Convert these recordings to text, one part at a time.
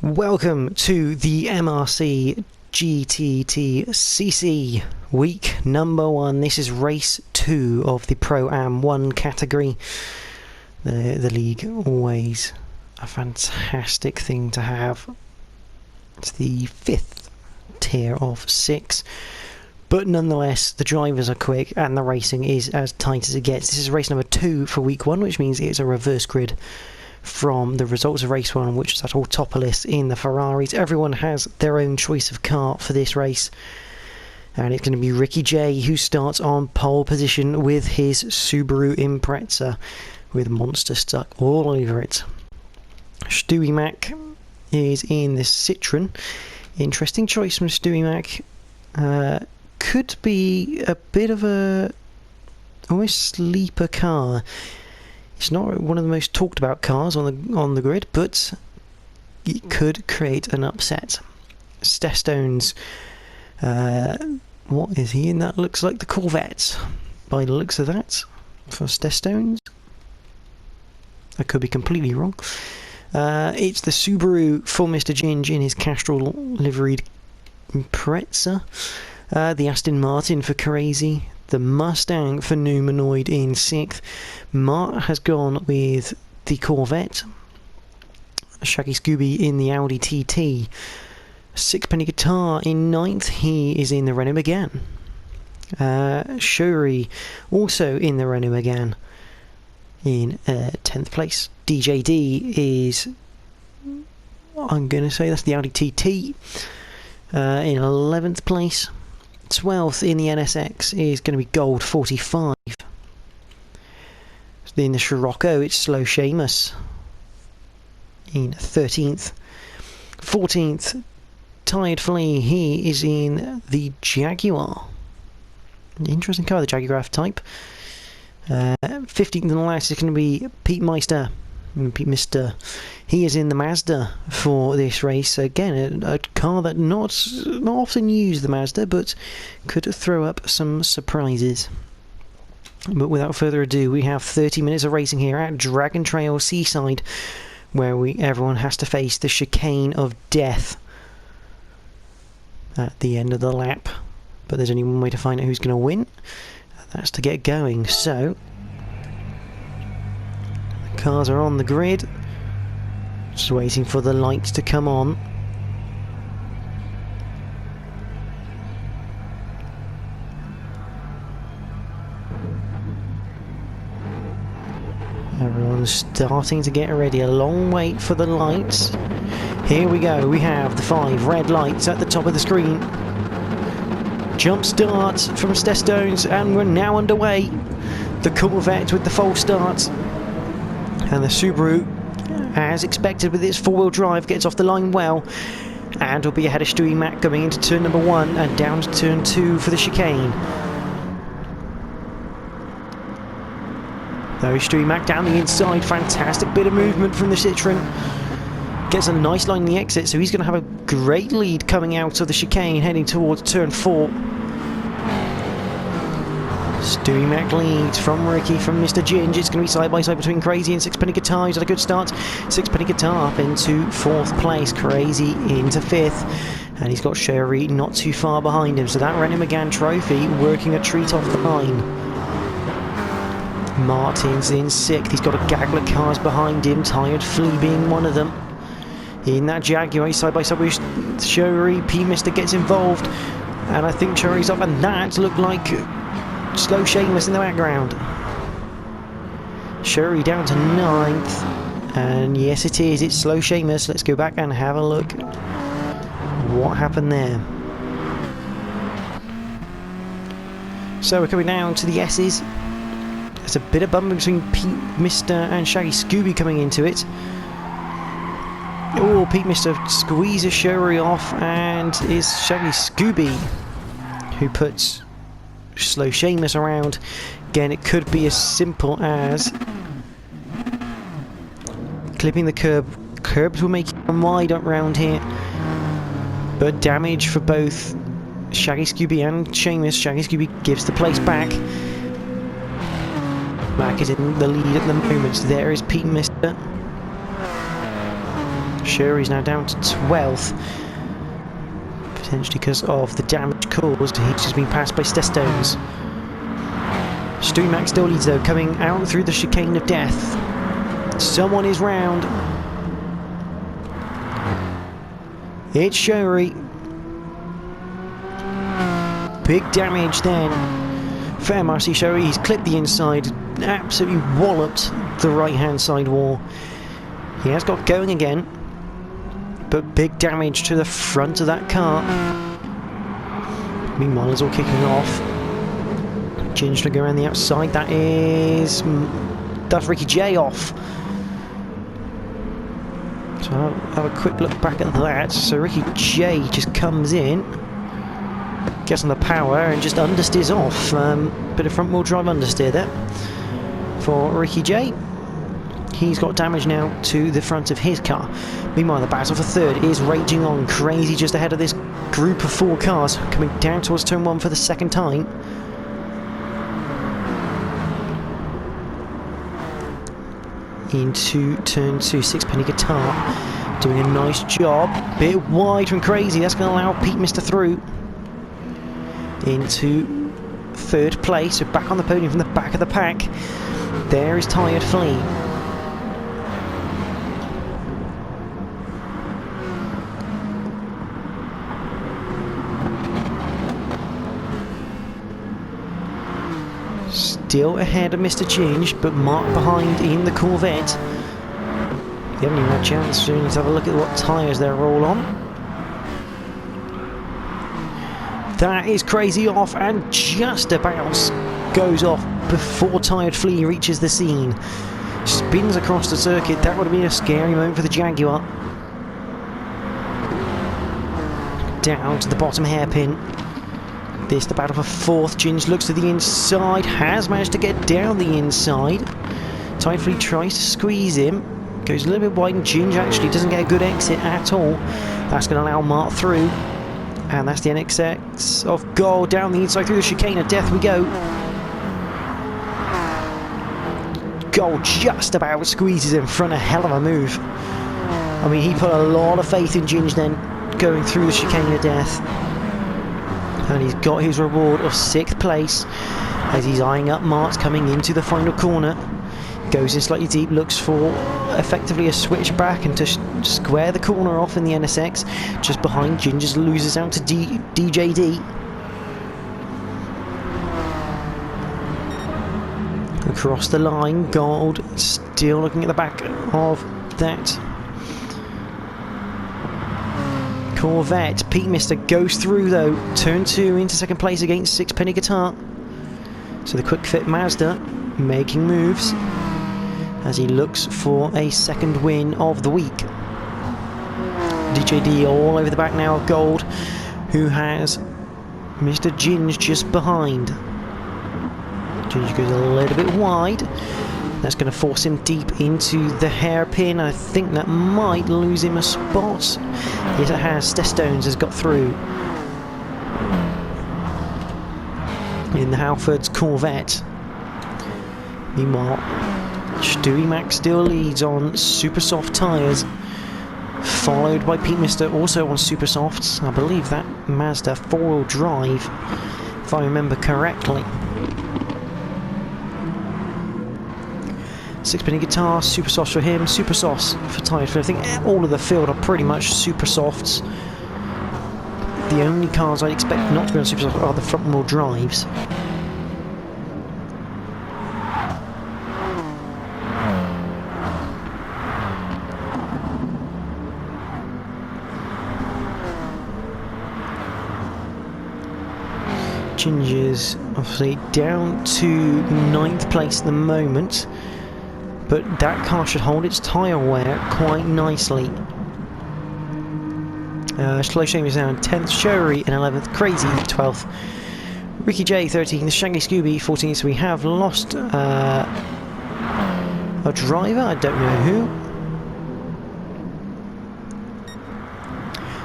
Welcome to the MRC GTTCC week number 1. This is race 2 of the Pro-Am 1 category. The league, always a fantastic thing to have. It's the 5th tier of 6. But nonetheless, the drivers are quick and the racing is as tight as it gets. This is race number 2 for week 1, which means it's a reverse grid from the results of race 1, which is at Autopolis in the Ferraris. Everyone has their own choice of car for this race, and it's going to be Ricky J who starts on pole position with his Subaru Impreza with Monster stuck all over it. Stewie Mac is in the Citroen. Interesting choice from Stewie Mac. Could be a bit of a almost sleeper car. It's not one of the most talked about cars on the grid, but it could create an upset. Stestones, what is he in? That looks like the Corvette by the looks of that for Stestones. I could be completely wrong. It's the Subaru for Mr. Ginge in his Castrol liveried Impreza. The Aston Martin for Crazy. The Mustang for Numanoid in 6th. Mart has gone with the Corvette. Shaggy Scooby in the Audi TT. Sixpenny Guitar in 9th. He is in the Renault Megane. Shuri also in the Renault Megane in 10th place. DJD is, I'm going to say that's the Audi TT in 11th place. 12th in the NSX is going to be Gold 45. In the Scirocco, it's Slow Seamus in 13th. 14th, Tired Flea, he is in the Jaguar. Interesting car, the Jaguar F-Type. 15th and last is going to be Pete Meister. Pete Mister. He is in the Mazda for this race. Again, a car that not often used, the Mazda, but could throw up some surprises. But without further ado, we have 30 minutes of racing here at Dragon Trail Seaside, where everyone has to face the chicane of death at the end of the lap. But there's only one way to find out who's going to win. That's to get going. So cars are on the grid, just waiting for the lights to come on. Everyone's starting to get ready. A long wait for the lights. Here we go. We have the 5 red lights at the top of the screen. Jump start from Stestones, and we're now underway. The Corvette with the false start. And the Subaru, as expected with its 4-wheel drive, gets off the line well and will be ahead of Stewie Mac going into turn number 1 and down to turn 2 for the chicane. Though Stewie Mac down the inside, fantastic bit of movement from the Citroen. Gets a nice line in the exit, so he's going to have a great lead coming out of the chicane heading towards turn 4. Stewie Mac leads from Ricky, from Mr. Ginge. It's going to be side by side between Crazy and Sixpenny Guitar. He's had a good start. Sixpenny Guitar up into 4th place. Crazy into 5th. And he's got Sherry not too far behind him. So that Renault Megane trophy working a treat off the line. Martin's in 6th. He's got a gaggle of cars behind him. Tired Flea being one of them. In that Jaguar, he's side by side with Sherry. P. Mister gets involved. And I think Sherry's up. And that looked like Slow Seamus in the background. Sherry down to 9th. And yes, it is. It's Slow Seamus. Let's go back and have a look. What happened there? So we're coming down to the S's. There's a bit of bumping between Pete Mister and Shaggy Scooby coming into it. Oh, Pete Mister squeezes Sherry off, and it's Shaggy Scooby who puts Slow Seamus around. Again, it could be as simple as clipping the curb. Curbs will make it wide up round here, but damage for both Shaggy Scooby and Seamus. Shaggy Scooby gives the place back. Mac is in the lead at the moment. So there is Pete Mister. Sherry's now down to 12th. Potentially because of the damage caused. He's just been passed by Stestones. Stewie Mac still leads though, coming out through the chicane of death. Someone is round. It's Sherry. Big damage then for MRC Sherry. He's clipped the inside, absolutely walloped the right hand side wall. He has got going again, but big damage to the front of that car. Meanwhile, it's all kicking off. Ginge looking around the outside. That's Ricky J off. So I'll have a quick look back at that. So Ricky J just comes in, gets on the power and just understeers off. Bit of front wheel drive understeer there for Ricky J. He's got damage now to the front of his car. Meanwhile, the battle for third is raging on. Crazy just ahead of this group of 4 cars coming down towards turn 1 for the second time. Into turn 2, Sixpenny Guitar doing a nice job. Bit wide from Crazy. That's going to allow Pete Mister through into third place. So back on the podium from the back of the pack. There is Tired Flea. Still ahead of Mr. Ginge, but Mark behind in the Corvette. You haven't even had a chance to have a look at what tyres they're all on. That is Crazy off and just about goes off before Tired Flea reaches the scene. Spins across the circuit. That would have been a scary moment for the Jaguar. Down to the bottom hairpin. This the battle for fourth. Ginge looks to the inside, has managed to get down the inside. Tired Flea tries to squeeze him, goes a little bit wide, and Ginge actually doesn't get a good exit at all. That's going to allow Mark through, and that's the NXX of Gold down the inside through the chicane of death we go. Gold just about squeezes in front, a hell of a move. I mean, he put a lot of faith in Ginge then, going through the chicane of death. And he's got his reward of 6th place as he's eyeing up Marks coming into the final corner. Goes in slightly deep, looks for effectively a switch back and to square the corner off in the NSX. Just behind, Ginge loses out to DJD. Across the line, Gold still looking at the back of that Corvette. Pete Mister goes through though, turn 2 into second place against Sixpenny Guitar. So the quick fit Mazda making moves as he looks for a second win of the week. DJD all over the back now of Gold, who has Mr. Ginge just behind. Ginge goes a little bit wide. That's going to force him deep into the hairpin. I think that might lose him a spot. Yes, it has. Stestones has got through in the Halfords Corvette. Meanwhile, Stewie Mac still leads on super soft tyres, followed by Pete Mister also on super softs. I believe that Mazda 4-wheel drive, if I remember correctly. Sixpenny Guitar, super softs for him, super softs for Tired Flea. I think all of the field are pretty much super softs. The only cars I'd expect not to be on super soft are the front wheel drives. Ginger's obviously down to 9th place at the moment, but that car should hold its tyre wear quite nicely. Slow Shame is now in 10th, Sherry in 11th, Crazy 12th, Ricky J 13th, Shaggy Scooby 14th. So we have lost a driver, I don't know who.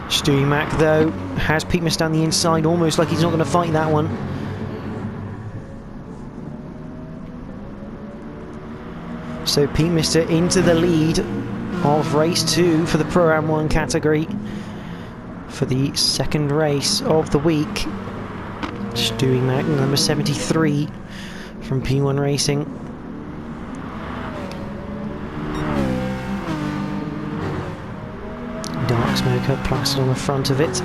Stewie Mac though has Pete Mister down the inside, almost like he's not going to fight that one. So Pete Mister into the lead of race 2 for the Pro-Am 1 category. For the second race of the week. Stewie Mac, number 73 from P1 Racing. Dark smoker plastered on the front of it.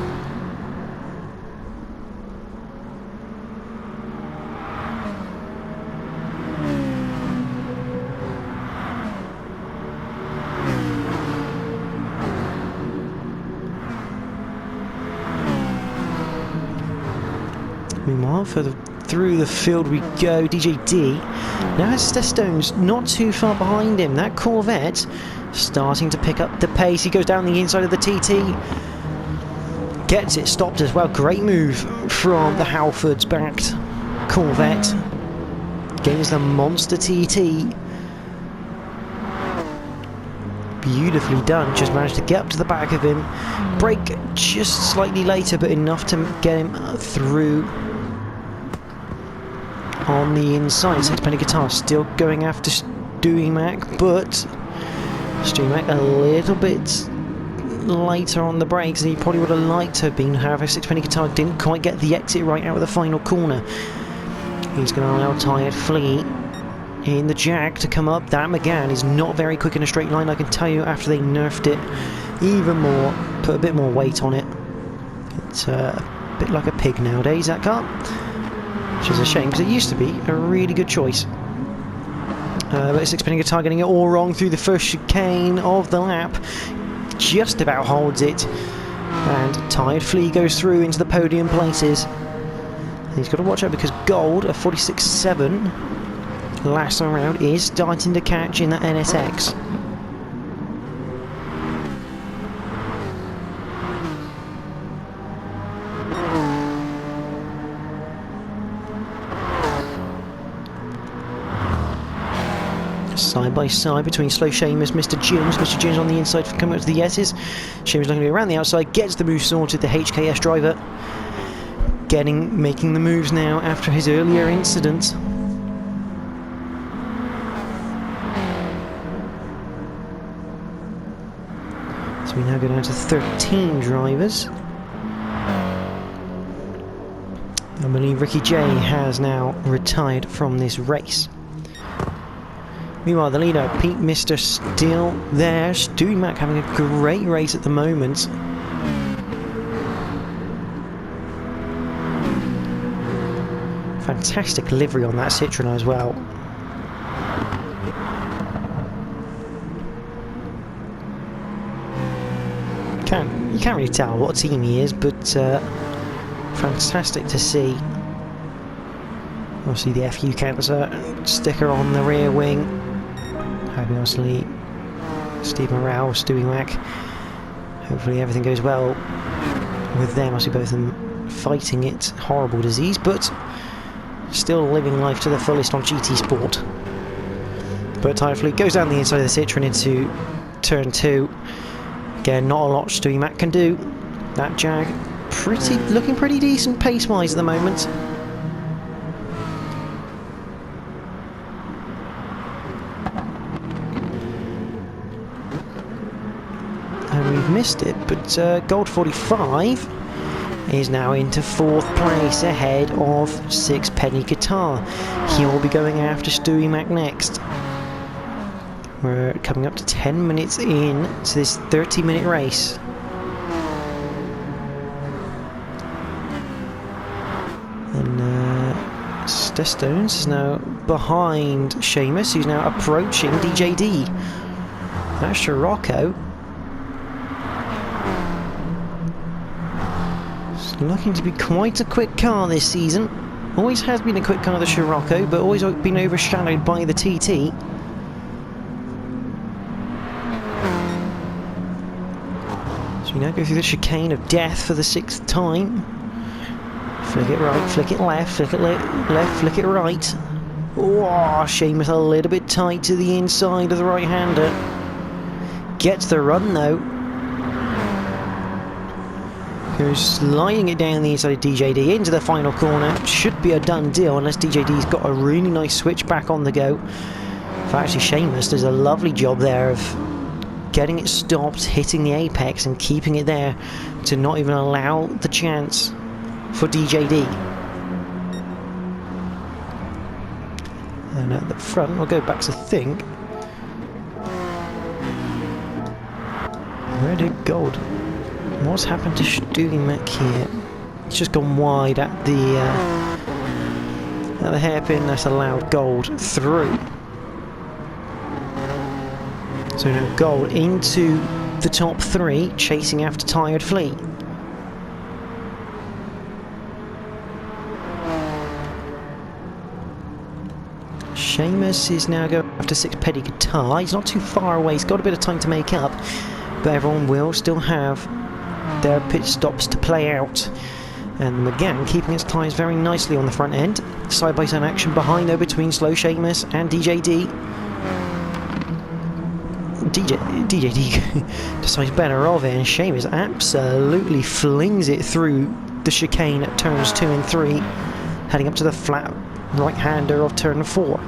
Meanwhile, through the field we go. DJ D now has Stones not too far behind him. That Corvette starting to pick up the pace. He goes down the inside of the TT. Gets it stopped as well. Great move from the Halfords backed Corvette. Gains the monster TT. Beautifully done. Just managed to get up to the back of him. Brake just slightly later, but enough to get him through on the inside. Sixpenny Guitar still going after Stewie Mac, but Stewie Mac a little bit lighter on the brakes than he probably would have liked to have been. However, Sixpenny Guitar didn't quite get the exit right out of the final corner. He's going to allow Tired Flea in the Jag to come up. That McGann is not very quick in a straight line, I can tell you, after they nerfed it even more, put a bit more weight on it. It's a bit like a pig nowadays, that car, which is a shame because it used to be a really good choice. But Sixpenny Guitar getting it all wrong through the first chicane of the lap. Just about holds it, and Tired Flea goes through into the podium places. And he's got to watch out because Gold, a 46.7 last time round, is starting to catch in that NSX. Side by side between Slow Seamus, Mr. Jims. Mr. Jims on the inside for coming up to the S's. Seamus looking to be around the outside, gets the move sorted. The HKS driver making the moves now after his earlier incident. So we now go down to 13 drivers. I believe Ricky J has now retired from this race. Meanwhile, the leader, Pete Mister, still there. Stewie Mac having a great race at the moment. Fantastic livery on that Citroen as well. You can't really tell what team he is, but fantastic to see. Obviously the FU cancer sticker on the rear wing. Obviously Steve Morale, Stewie Mac. Hopefully everything goes well with them. Obviously both of them fighting it. Horrible disease, but still living life to the fullest on GT Sport. But Tired Flea goes down the inside of the Citroen into turn 2. Again, not a lot Stewie Mac can do. That Jag looking pretty decent pace-wise at the moment. And we've missed it, but Gold 45 is now into 4th place ahead of Sixpenny Guitar. He will be going after Stewie Mac next. We're coming up to 10 minutes in to this 30-minute race. And Stones is now behind Seamus, who's now approaching DJD. That's Scirocco. It's looking to be quite a quick car this season. Always has been a quick car, the Scirocco, but always been overshadowed by the TT. So we now go through the chicane of death for the 6th time. Flick it right, flick it left, flick it left, flick it right. Oh, Seamus a little bit tight to the inside of the right-hander. Gets the run though. Goes sliding it down the inside of DJD into the final corner. Should be a done deal unless DJD's got a really nice switch back on the go. Actually, Seamus does a lovely job there of getting it stopped, hitting the apex and keeping it there to not even allow the chance for DJD. And at the front, I'll go back to think. Where did Gold? What's happened to Studimac here? It's just gone wide at the hairpin. That's allowed Gold through. So now Gold into the top 3, chasing after Tired Flea. Seamus is now going after 6 Penny Guitar. He's not too far away, he's got a bit of time to make up, but everyone will still have their pit stops to play out. And McGann keeping its tyres very nicely on the front end. Side-by-side action behind though between Slow Seamus and DJD. DJD decides better of it, and Seamus absolutely flings it through the chicane at turns 2 and 3, heading up to the flat right-hander of turn 4.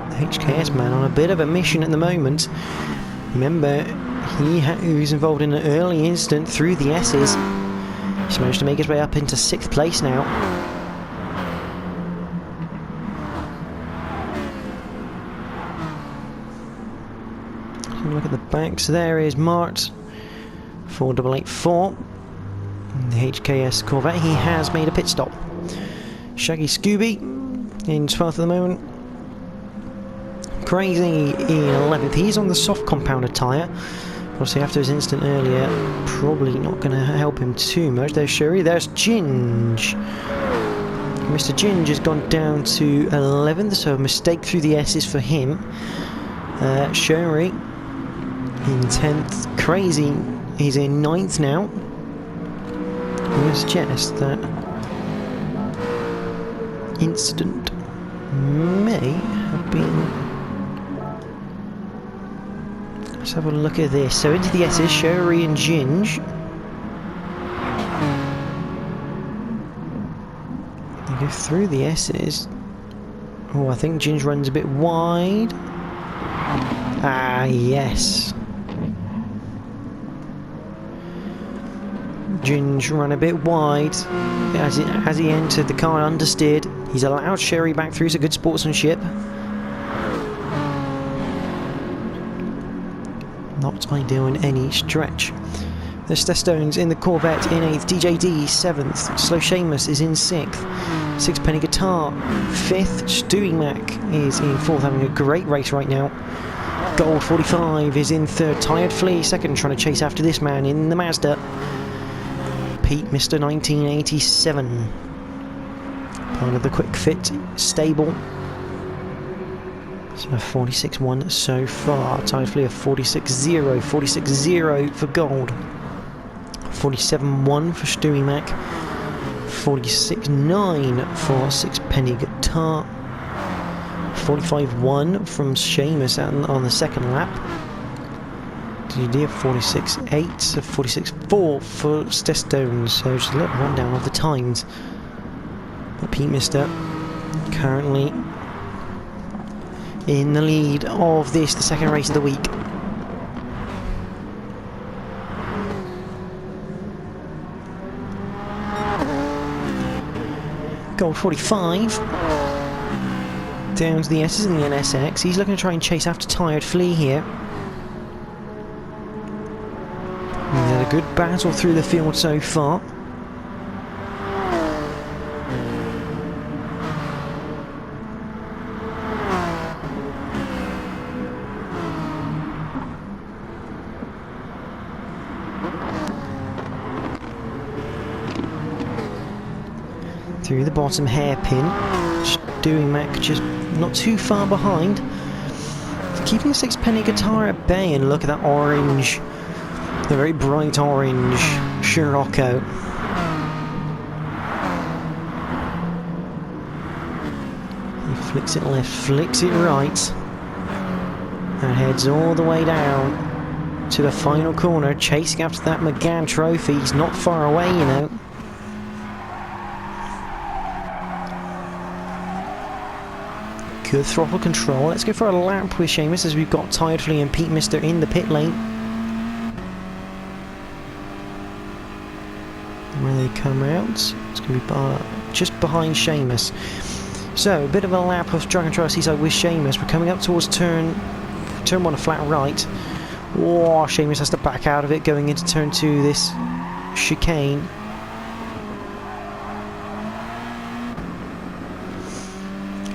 The HKS man on a bit of a mission at the moment. Remember, he was involved in an early incident through the S's. He's managed to make his way up into 6th place now. Look at the backs. There is Mart 4884. The HKS Corvette. He has made a pit stop. Shaggy Scooby in 12th at the moment. Crazy in 11th. He's on the soft compounded tyre. Obviously after his incident earlier, probably not going to help him too much. There's Sherry. There's Ginge. Mr. Ginge has gone down to 11th, so a mistake through the S's for him. Sherry in 10th. Crazy is in 9th now. I'm going to suggest that incident may have been... Let's have a look at this. So into the S's, Sherry and Ginge. They go through the S's. Oh, I think Ginge runs a bit wide. Ah, yes. Ginge ran a bit wide as he entered the car and understeered. He's allowed Sherry back through, so good sportsmanship. Not ideal in any stretch. The Stestones in the Corvette in 8th, DJD 7th, Slow Seamus is in 6th, 6 Penny Guitar 5th, Stewie Mac is in 4th, having a great race right now. Gold 45 is in 3rd, Tired Flea 2nd, trying to chase after this man in the Mazda. Pete, Mr. 1987, part of the Quick Fit stable. So 46-1 so far. Tired Flea 46-0, 46-0 for Gold. 47-1 for Stewie Mac. 46-9 for 6 Penny Guitar. 45-1 from Seamus on the second lap. DD 46-8, 46-4 for Stestones. So just a little rundown of the times. But Pete Mister currently in the lead of this, the second race of the week. Gold 45 down to the S's and the NSX. He's looking to try and chase after Tired Flea here. He had a good battle through the field so far. Through the bottom hairpin, Stewie Mac just not too far behind, keeping 6 Penny Guitar at bay. And look at that orange, the very bright orange Scirocco. He flicks it left, flicks it right, and heads all the way down to the final corner, chasing after that McGann trophy. He's not far away, you know. Good throttle control. Let's go for a lap with Seamus as we've got Tired Flea and Pete Mister in the pit lane. When they come out, it's going to be just behind Seamus. So, a bit of a lap of Dragon Trail Seaside with Seamus. We're coming up towards turn 1, a flat right. Oh, Seamus has to back out of it going into turn 2, this chicane.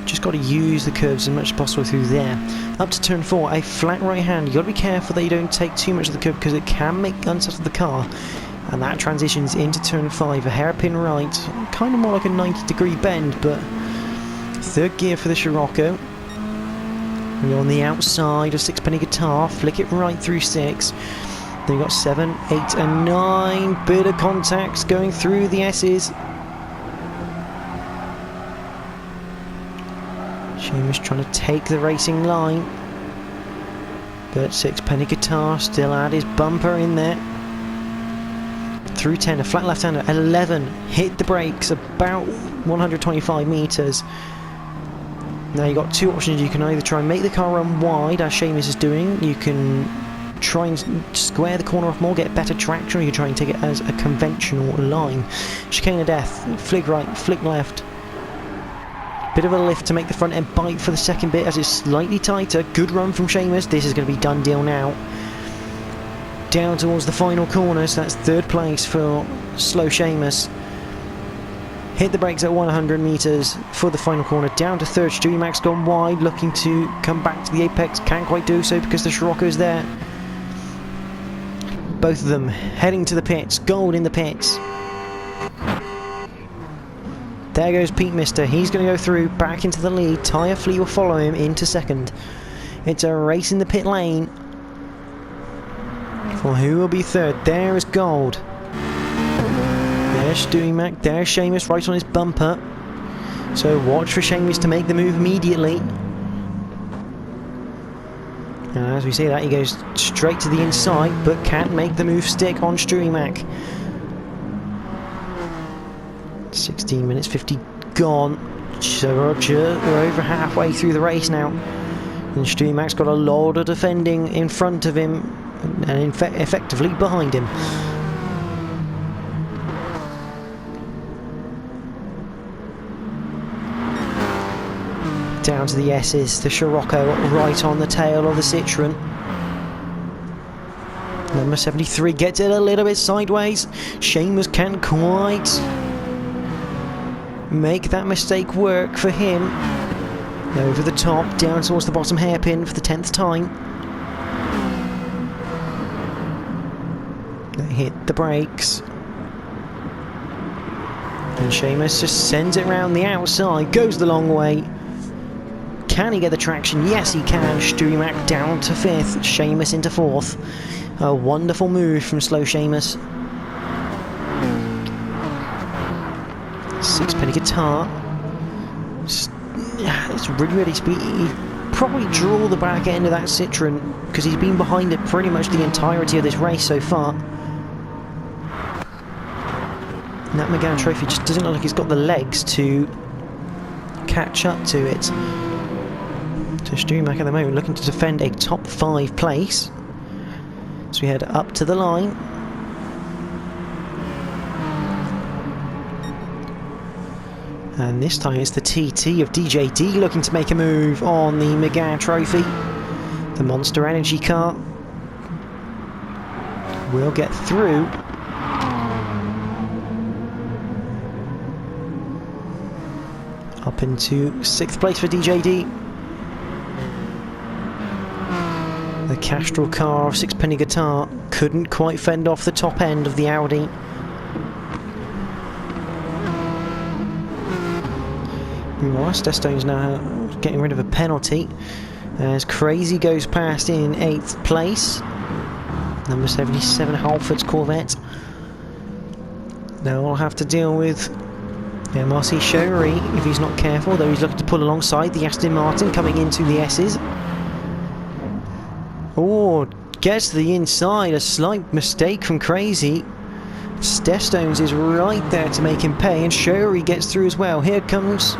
Just got to use the curves as much as possible through there. Up to turn 4, a flat right hand. You've got to be careful that you don't take too much of the curve because it can make unsettle the car. And that transitions into turn 5, a hairpin right. Kind of more like a 90-degree bend, but third gear for the Scirocco. We're on the outside of Sixpenny Guitar, flick it right through 6. Then you've got 7, 8 and 9. Bit of contacts going through the S's. Seamus trying to take the racing line. But Sixpenny Guitar still had his bumper in there. Through 10, a flat left-hander. 11, hit the brakes about 125 metres. Now you've got two options. You can either try and make the car run wide, as Seamus is doing. You can try and square the corner off more, get better traction, or you can try and take it as a conventional line. Chicane of death, flick right, flick left. Bit of a lift to make the front end bite for the second bit as it's slightly tighter. Good run from Seamus. This is going to be done deal now. Down towards the final corner, so that's third place for slow Seamus. Hit the brakes at 100 metres for the final corner. Down to third. Stewie Mac's gone wide, looking to come back to the apex. Can't quite do so because the Scirocco's there. Both of them heading to the pits. Gold in the pits. There goes Pete Mister. He's going to go through, back into the lead. Tyre Flea will follow him into second. It's a race in the pit lane for who will be third. There is Gold. There's Stewie Mac, there's Seamus right on his bumper. So watch for Seamus to make the move immediately. And as we say that, he goes straight to the inside, but can't make the move stick on Stewie Mac. 16 minutes 50 gone. So we're over halfway through the race now. And Stewie Mac's got a lot of defending in front of him and effectively behind him. Down to the S's, the Scirocco right on the tail of the Citroen. Number 73 gets it a little bit sideways. Seamus can't quite make that mistake work for him. Over the top, down towards the bottom hairpin for the 10th time. They hit the brakes. And Seamus just sends it round the outside, goes the long way. Can he get the traction? Yes, he can. Stewie Mac down to 5th. Seamus into 4th. A wonderful move from slow Seamus. Sixpenny Guitar. It's really speedy. He probably draw the back end of that Citroen because he's been behind it pretty much the entirety of this race so far. And that McGann Trophy just doesn't look like he's got the legs to catch up to it. So Stewie Mac at the moment looking to defend a top 5 place. So we head up to the line. And this time it's the TT of DJD looking to make a move on the McGann Trophy. The Monster Energy car will get through. Up into 6th place for DJD. The Castrol car of Sixpenny Guitar couldn't quite fend off the top end of the Audi. Meanwhile, Stestone's now getting rid of a penalty as Crazy goes past in 8th place. Number 77, Halford's Corvette. Now we'll have to deal with MRC Showery if he's not careful, though he's looking to pull alongside the Aston Martin coming into the S's. Oh, gets to the inside, a slight mistake from Crazy. Stestones is right there to make him pay, and Showery gets through as well. Here comes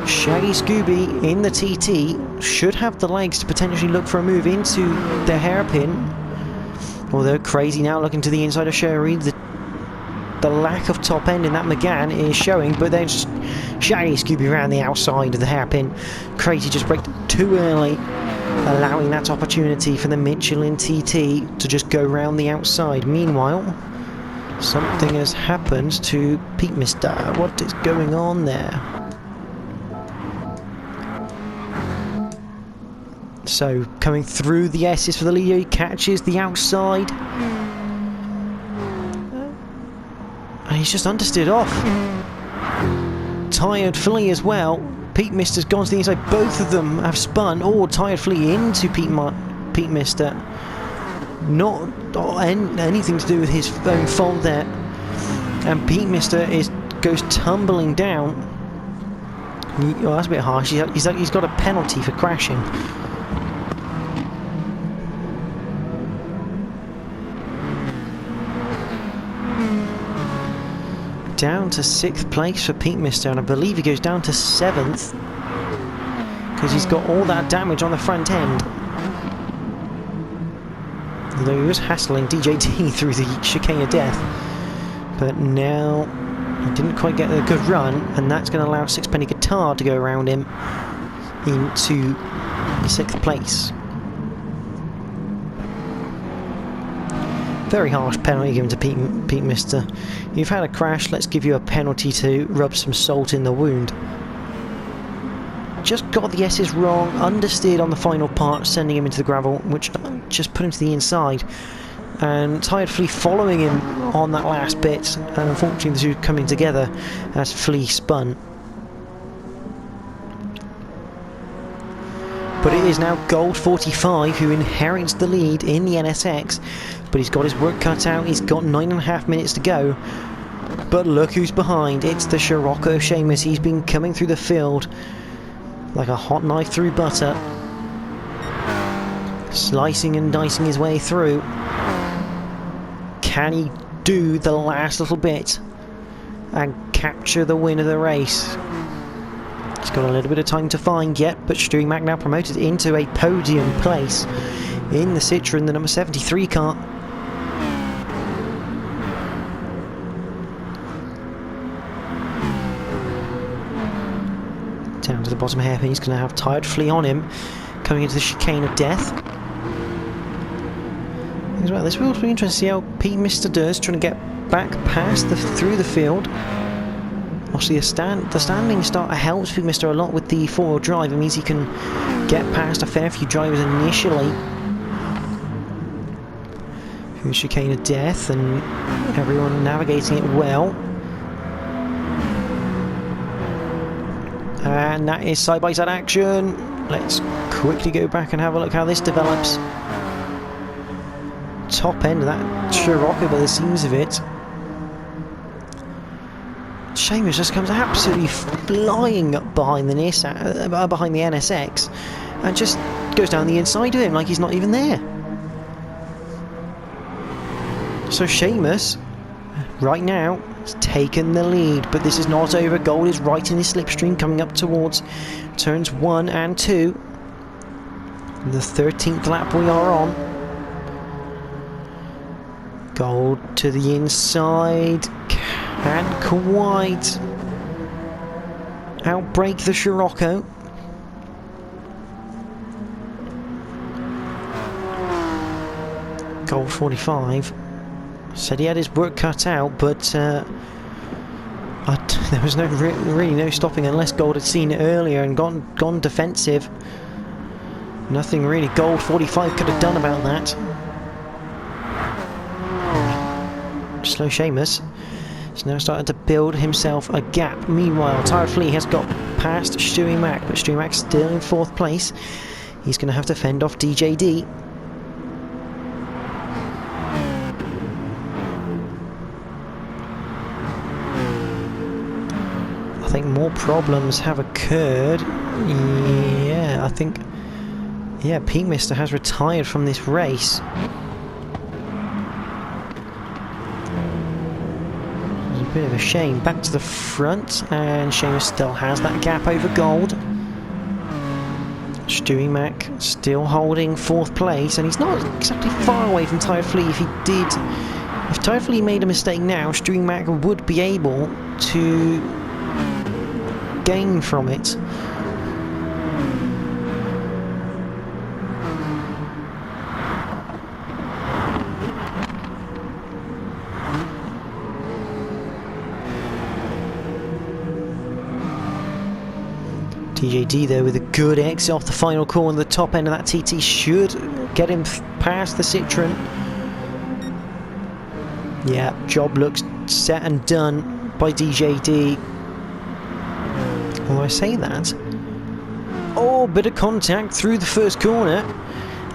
Shaggy Scooby in the TT should have the legs to potentially look for a move into the hairpin. Although Crazy now looking to the inside of Sherry. The lack of top end in that McGann is showing, but then Shaggy Scooby around the outside of the hairpin. Crazy just braked too early, allowing that opportunity for the Michelin TT to just go round the outside. Meanwhile, something has happened to Pete Mister. What is going on there? So, coming through the S's for the leader, he catches the outside. And he's just understeered off. Tired Flea as well. Pete Mister's gone to the inside. Both of them have spun. Oh, Tired Flea into Pete Mister. Not anything to do with his own fault there. And Pete Mister goes tumbling down. Oh, that's a bit harsh. He's got a penalty for crashing. Down to 6th place for Pete Mister, and I believe he goes down to 7th because he's got all that damage on the front end. Although he was hassling DJT through the chicane of death, but now he didn't quite get a good run, and that's going to allow Sixpenny Guitar to go around him into 6th place. Very harsh penalty given to Pete Mister. You've had a crash, let's give you a penalty to rub some salt in the wound. Just got the S's wrong, understeered on the final part, sending him into the gravel, which just put him to the inside. And Tired Flea following him on that last bit, and unfortunately the two coming together as Flea spun. But it is now Gold 45 who inherits the lead in the NSX, but he's got his work cut out. He's got 9.5 minutes to go, but look who's behind. It's the Scirocco Seamus. He's been coming through the field like a hot knife through butter, slicing and dicing his way through. Can he do the last little bit and capture the win of the race? He's got a little bit of time to find yet, but Stewie Mac now promoted into a podium place in the Citroen, the number 73 car. Down to the bottom hairpin, he's going to have Tired Flea on him, coming into the chicane of death. As well, this will be interesting to see how Pete Mister does, trying to get back past through the field. Obviously, the standing start helps Pete Mister a lot with the four-wheel drive. It means he can get past a fair few drivers initially. Through the chicane of death, and everyone navigating it well. And that is side-by-side action. Let's quickly go back and have a look how this develops. Top end of that Scirocco by the seams of it. Seamus just comes absolutely flying up behind the NSX and just goes down the inside of him like he's not even there. So Seamus, right now, has taken the lead, but this is not over. Gold is right in his slipstream, coming up towards turns 1 and 2. The 13th lap we are on. Gold to the inside. Can't quite outbrake the Scirocco. Gold 45 said he had his work cut out, but there was really no stopping unless Gold had seen it earlier and gone defensive. Nothing really Gold 45 could have done about that. Slow Seamus. He's now starting to build himself a gap. Meanwhile, Tired Flea has got past Stewie Mac, but Stewie Mac's still in 4th place. He's going to have to fend off DJD. I think more problems have occurred. Yeah, I think... Yeah, Pete Mister has retired from this race. Bit of a shame. Back to the front, and Seamus still has that gap over Gold. Stewie Mac still holding 4th place, and he's not exactly far away from Tired Flea. If Tired Flea made a mistake now, Stewie Mac would be able to gain from it. DJD there with a good exit off the final corner. The top end of that TT should get him past the Citroen. Yeah, job looks set and done by DJD. Well, I say that. Oh, bit of contact through the first corner.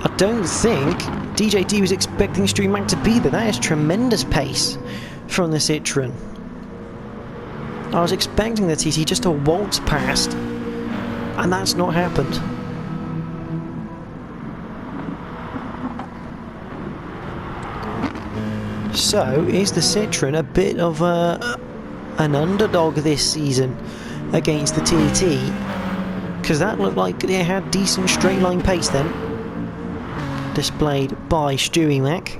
I don't think DJD was expecting Stewie Mac to be there. That is tremendous pace from the Citroen. I was expecting the TT just to waltz past, and that's not happened. So, is the Citroen a bit of an underdog this season against the TT? Because that looked like it had decent straight line pace then, displayed by Stewie Mac.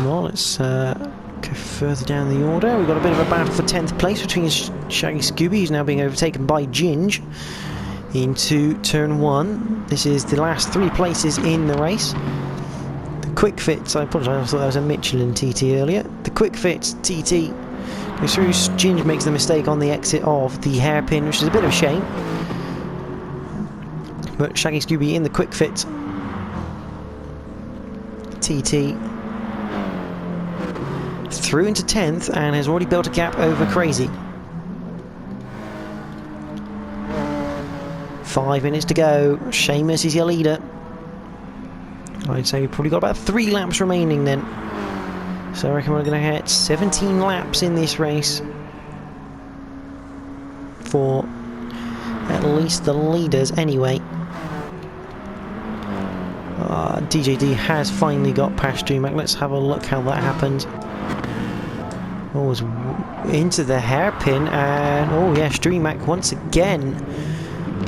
Well, let's go further down the order. We've got a bit of a battle for 10th place between Shaggy Scooby, who's now being overtaken by Ginge, into turn 1. This is the last 3 places in the race. The quick fits, I apologise, I thought that was a Michelin TT earlier. The quick fits TT goes through. Ginge makes the mistake on the exit of the hairpin, which is a bit of a shame. But Shaggy Scooby in the quick fit TT through into 10th and has already built a gap over Crazy. 5 minutes to go. Seamus is your leader. I'd say we've probably got about 3 laps remaining then. So I reckon we're going to hit 17 laps in this race for at least the leaders anyway. DJD has finally got past Stewie Mac. Let's have a look how that happened. Oh, was into the hairpin, and oh yeah, Stewie Mac once again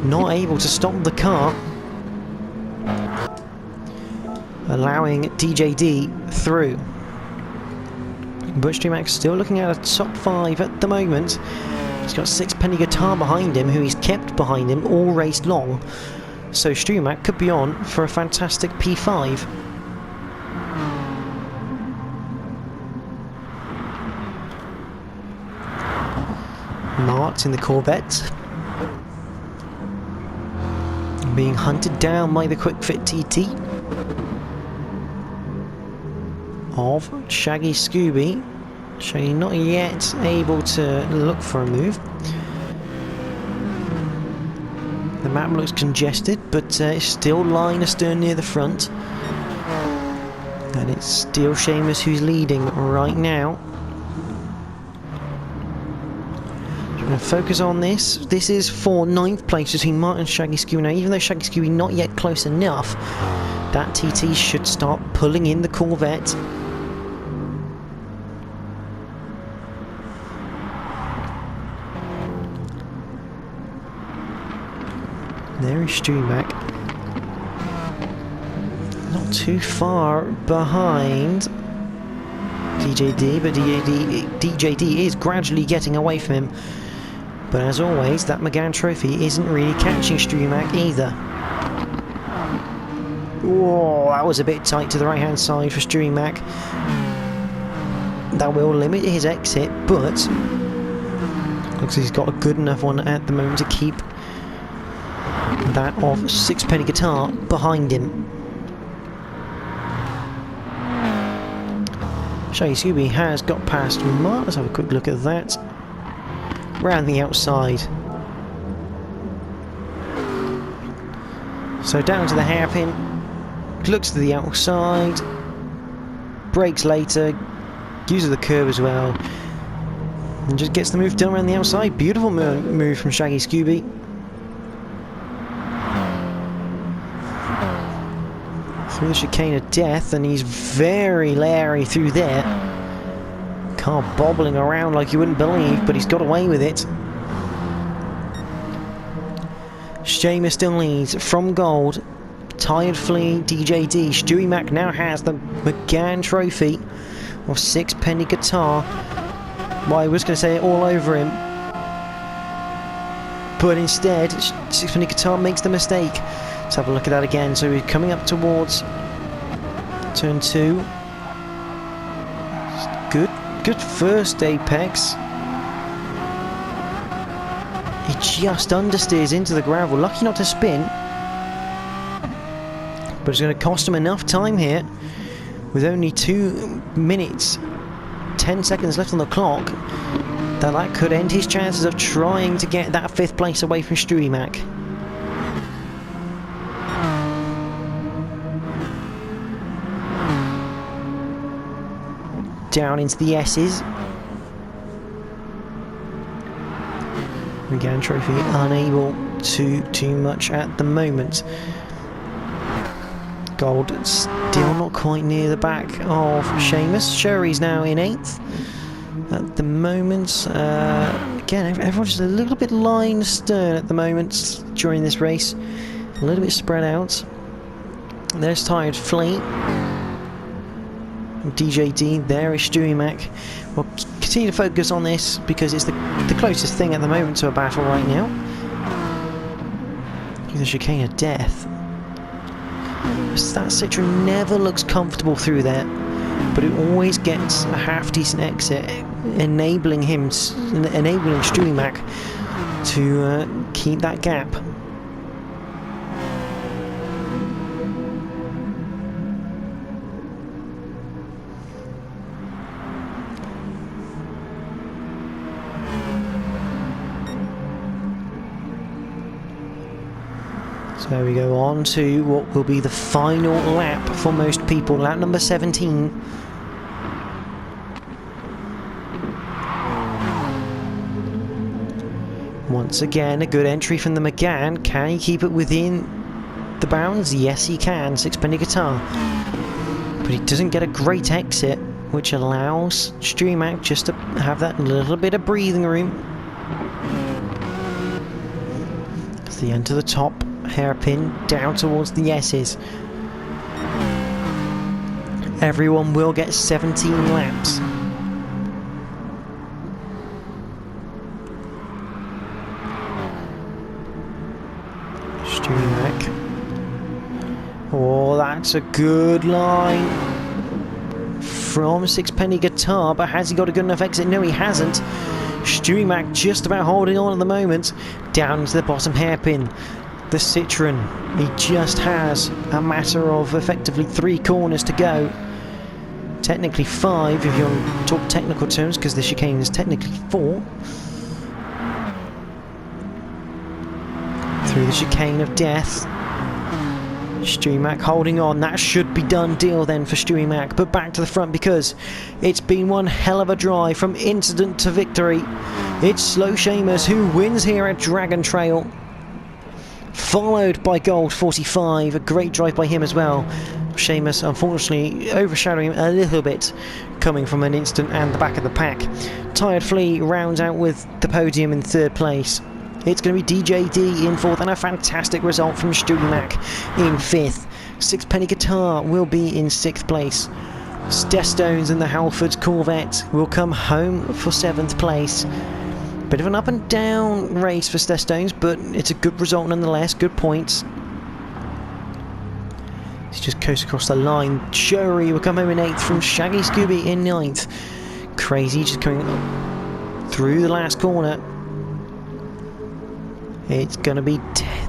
not able to stop the car, allowing DJD through. But Stewie Mac's still looking at a top 5 at the moment. He's got Sixpenny Guitar behind him, who he's kept behind him all race long. So Stewie Mac could be on for a fantastic P5. Mart in the Corvette, being hunted down by the quick fit TT of Shaggy Scooby. Shaggy not yet able to look for a move. The map looks congested, but it's still line astern near the front, and it's still Seamus who's leading right now. We're going to focus on this. This is for 9th place between Martin and Shaggy Scooby. Now, even though Shaggy Scooby not yet close enough, that TT should start pulling in the Corvette. There is Stewie Mac. Not too far behind DJD, but DJD is gradually getting away from him. But as always, that McGann trophy isn't really catching Stewie Mac either. Whoa, that was a bit tight to the right hand side for Stewie Mac. That will limit his exit, but looks like he's got a good enough one at the moment to keep that of Sixpenny Guitar behind him. Shaggy Scooby has got past Mark. Let's have a quick look at that. Round the outside. So down to the hairpin. Looks to the outside. Brakes later. Uses the curve as well. And just gets the move done around the outside. Beautiful move from Shaggy Scooby. Through the chicane of death, and he's very leery through there. Car bobbling around like you wouldn't believe, but he's got away with it. Seamus still leads from gold. Tired Flea, DJD. Stewie Mac now has the McGann trophy of Sixpenny Guitar. Well, I was going to say it all over him, but instead Sixpenny Guitar makes the mistake. Let's have a look at that again. So we're coming up towards turn 2. Good first apex. He just understeers into the gravel. Lucky not to spin. But it's going to cost him enough time here. With only 2 minutes, 10 seconds left on the clock, that could end his chances of trying to get that 5th place away from Stewie Mac. Down into the S's. McGann trophy unable to do much at the moment. Gold still not quite near the back of Seamus. Sherry's now in 8th at the moment. Again, everyone's just a little bit line stern at the moment during this race. A little bit spread out. There's Tired Flea. DJD, there is Stewie Mac. We'll continue to focus on this because it's the closest thing at the moment to a battle right now. The chicane of death. That Citroen never looks comfortable through there, but it always gets a half-decent exit, enabling Stewie Mac to keep that gap. So we go on to what will be the final lap for most people, lap number 17. Once again, a good entry from the McGann. Can he keep it within the bounds? Yes, he can. Sixpenny Guitar. But he doesn't get a great exit, which allows Stewie Mac just to have that little bit of breathing room. It's the end to the top. Hairpin down towards the S's. Everyone will get 17 laps. Stewie Mac. Oh, that's a good line from Sixpenny Guitar, but has he got a good enough exit? No, he hasn't. Stewie Mac just about holding on at the moment. Down into the bottom hairpin. The Citroen, he just has a matter of effectively 3 corners to go. Technically 5 if you want to talk technical terms, because the chicane is technically 4. Through the chicane of death. Stewie Mac holding on. That should be done deal then for Stewie Mac, but back to the front because it's been one hell of a drive from incident to victory. It's Slow Seamus who wins here at Dragon Trail, followed by Gold 45, a great drive by him as well. Seamus unfortunately overshadowing him a little bit, coming from an instant and the back of the pack. Tired Flea rounds out with the podium in 3rd place. It's going to be DJD in 4th, and a fantastic result from Stewie Mac in 5th. Sixpenny Guitar will be in 6th place. Stestones and the Halfords Corvette will come home for 7th place. Bit of an up and down race for Stestones, but it's a good result nonetheless, good points. He's just coast across the line. Shuri will come home in 8th from Shaggy Scooby in 9th. Crazy just coming through the last corner. It's going to be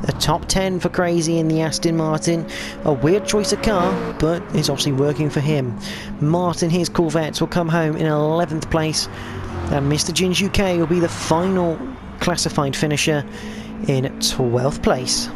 a top 10 for Crazy in the Aston Martin. A weird choice of car, but it's obviously working for him. Martin, his Corvettes, will come home in 11th place. And Mr. Ginge UK will be the final classified finisher in 12th place.